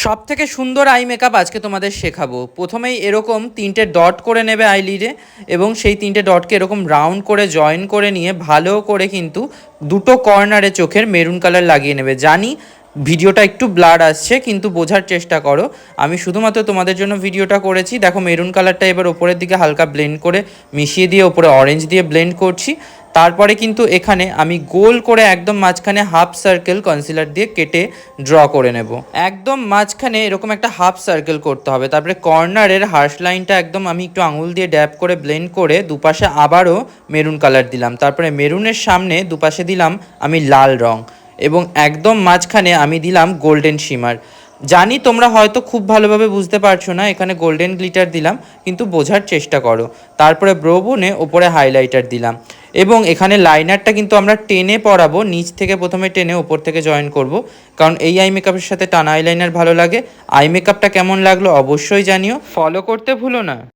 সবথেকে সুন্দর eye makeup আজকে তোমাদের শেখাবো। প্রথমেই এরকম 3টে ডট করে নেবে আইলিডে এবং সেই 3টে ডটকে এরকম রাউন্ড করে জয়েন করে নিয়ে ভালো করে কিন্তু দুটো কর্নারে চোখের মেরুন কালার লাগিয়ে নেবে। জানি ভিডিওটা একটু ব্লার আসছে, কিন্তু বোঝার চেষ্টা করো। আমি শুধুমাত্র তোমাদের জন্য ভিডিওটা করেছি। দেখো মেরুন কালারটা এবার ওপরের দিকে হালকা ব্লেন্ড করে মিশিয়ে দিয়ে ওপরে অরেঞ্জ দিয়ে ব্লেন্ড করছি। তারপরে কিন্তু এখানে আমি গোল করে একদম মাঝখানে হাফ সার্কেল কনসিলার দিয়ে কেটে ড্র করে নেব। একদম মাঝখানে এরকম একটা হাফ সার্কেল করতে হবে। তারপরে কর্নারের হার্শ লাইনটা একদম আমি একটু আঙুল দিয়ে ড্যাব করে ব্লেন্ড করে দুপাশে আবারও মেরুন কালার দিলাম। তারপরে মেরুনের সামনে দুপাশে দিলাম আমি লাল রং এবং একদম মাঝখানে আমি দিলাম গোল্ডেন শিমার। জানি তোমরা হয়তো খুব ভালোভাবে বুঝতে পারছো না, এখানে গোল্ডেন গ্লিটার দিলাম, কিন্তু বোঝার চেষ্টা করো। তারপরে ব্রো বোনে ওপরে হাইলাইটার দিলাম এবং এখানে লাইনারটা কিন্তু আমরা টেনে পরাবো, নিচ থেকে প্রথমে টেনে ওপর থেকে জয়েন করব, কারণ এই আই মেকআপের সাথে টানা আইলাইনার ভালো লাগে। আই মেকআপটা কেমন লাগলো অবশ্যই জানিও, ফলো করতে ভুলো না।